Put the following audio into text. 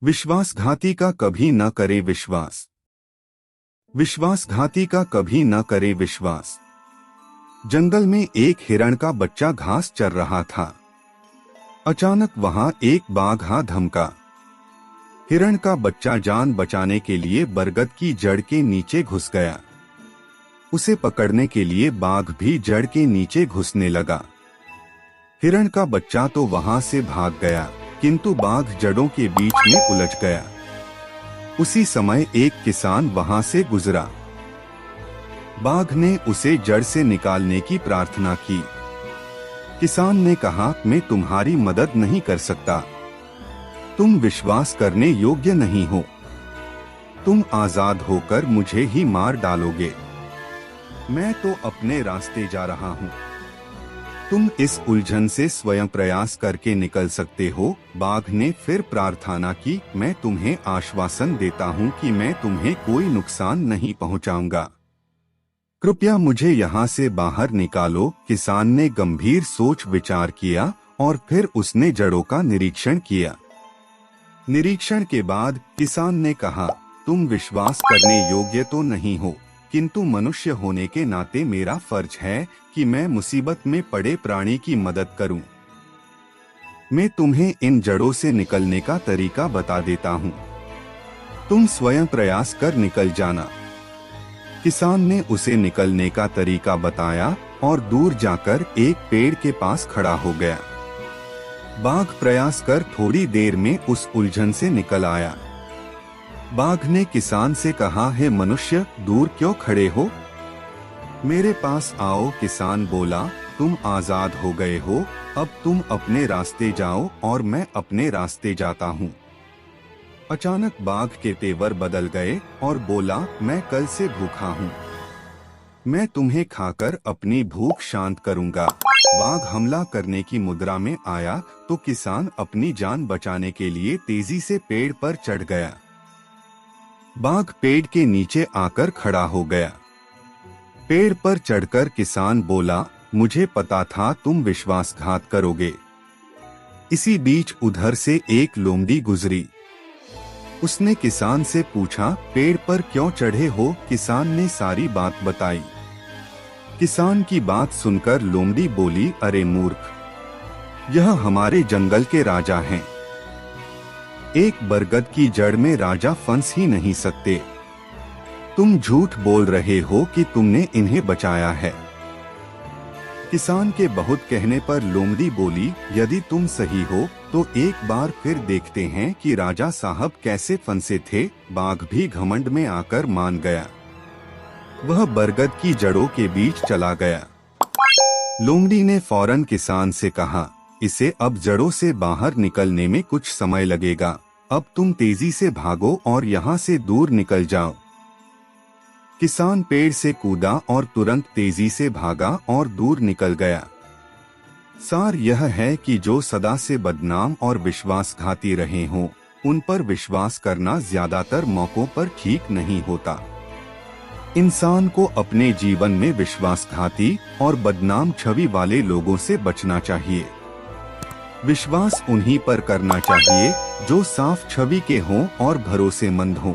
विश्वासघाती का कभी न करे विश्वास। विश्वासघाती का कभी न करे विश्वास। जंगल में एक हिरण का बच्चा घास चर रहा था। अचानक वहां एक बाघ आ धमका। हिरण का बच्चा जान बचाने के लिए बरगद की जड़ के नीचे घुस गया। उसे पकड़ने के लिए बाघ भी जड़ के नीचे घुसने लगा। हिरण का बच्चा तो वहां से भाग गया, किंतु बाघ जड़ों के बीच में उलझ गया। उसी समय एक किसान वहां से गुजरा। बाघ ने उसे जड़ से निकालने की प्रार्थना की। किसान ने कहा, मैं तुम्हारी मदद नहीं कर सकता। तुम विश्वास करने योग्य नहीं हो। तुम आजाद होकर मुझे ही मार डालोगे। मैं तो अपने रास्ते जा रहा हूँ। तुम इस उलझन से स्वयं प्रयास करके निकल सकते हो। बाघ ने फिर प्रार्थना की, मैं तुम्हें आश्वासन देता हूँ कि मैं तुम्हें कोई नुकसान नहीं पहुँचाऊंगा। कृपया मुझे यहाँ से बाहर निकालो। किसान ने गंभीर सोच विचार किया और फिर उसने जड़ों का निरीक्षण किया। निरीक्षण के बाद किसान ने कहा, तुम विश्वास करने योग्य तो नहीं हो, किंतु मनुष्य होने के नाते मेरा फर्ज है कि मैं मुसीबत में पड़े प्राणी की मदद करूं। मैं तुम्हें इन जड़ों से निकलने का तरीका बता देता हूं। तुम स्वयं प्रयास कर निकल जाना। किसान ने उसे निकलने का तरीका बताया और दूर जाकर एक पेड़ के पास खड़ा हो गया। बाघ प्रयास कर थोड़ी देर में उस उलझन से निकल आया। बाघ ने किसान से कहा, हे मनुष्य, दूर क्यों खड़े हो? मेरे पास आओ। किसान बोला, तुम आजाद हो गए हो। अब तुम अपने रास्ते जाओ और मैं अपने रास्ते जाता हूँ। अचानक बाघ के तेवर बदल गए और बोला, मैं कल से भूखा हूँ। मैं तुम्हें खाकर अपनी भूख शांत करूँगा। बाघ हमला करने की मुद्रा में आया तो किसान अपनी जान बचाने के लिए तेजी से पेड़ पर चढ़ गया। बाघ पेड़ के नीचे आकर खड़ा हो गया। पेड़ पर चढ़कर किसान बोला, मुझे पता था तुम विश्वासघात करोगे। इसी बीच उधर से एक लोमड़ी गुजरी। उसने किसान से पूछा, पेड़ पर क्यों चढ़े हो? किसान ने सारी बात बताई। किसान की बात सुनकर लोमड़ी बोली, अरे मूर्ख, यह हमारे जंगल के राजा हैं। एक बरगद की जड़ में राजा फंस ही नहीं सकते। तुम झूठ बोल रहे हो कि तुमने इन्हें बचाया है। किसान के बहुत कहने पर लोमड़ी बोली, यदि तुम सही हो तो एक बार फिर देखते हैं कि राजा साहब कैसे फंसे थे। बाघ भी घमंड में आकर मान गया। वह बरगद की जड़ों के बीच चला गया। लोमड़ी ने फौरन किसान से कहा, इसे अब जड़ों से बाहर निकलने में कुछ समय लगेगा। अब तुम तेजी से भागो और यहाँ से दूर निकल जाओ। किसान पेड़ से कूदा और तुरंत तेजी से भागा और दूर निकल गया। सार यह है कि जो सदा से बदनाम और विश्वासघाती रहे हों, उन पर विश्वास करना ज्यादातर मौकों पर ठीक नहीं होता। इंसान को अपने जीवन में विश्वासघाती और बदनाम छवि वाले लोगों से बचना चाहिए। विश्वास उन्हीं पर करना चाहिए जो साफ छवि के हों और भरोसेमंद हों।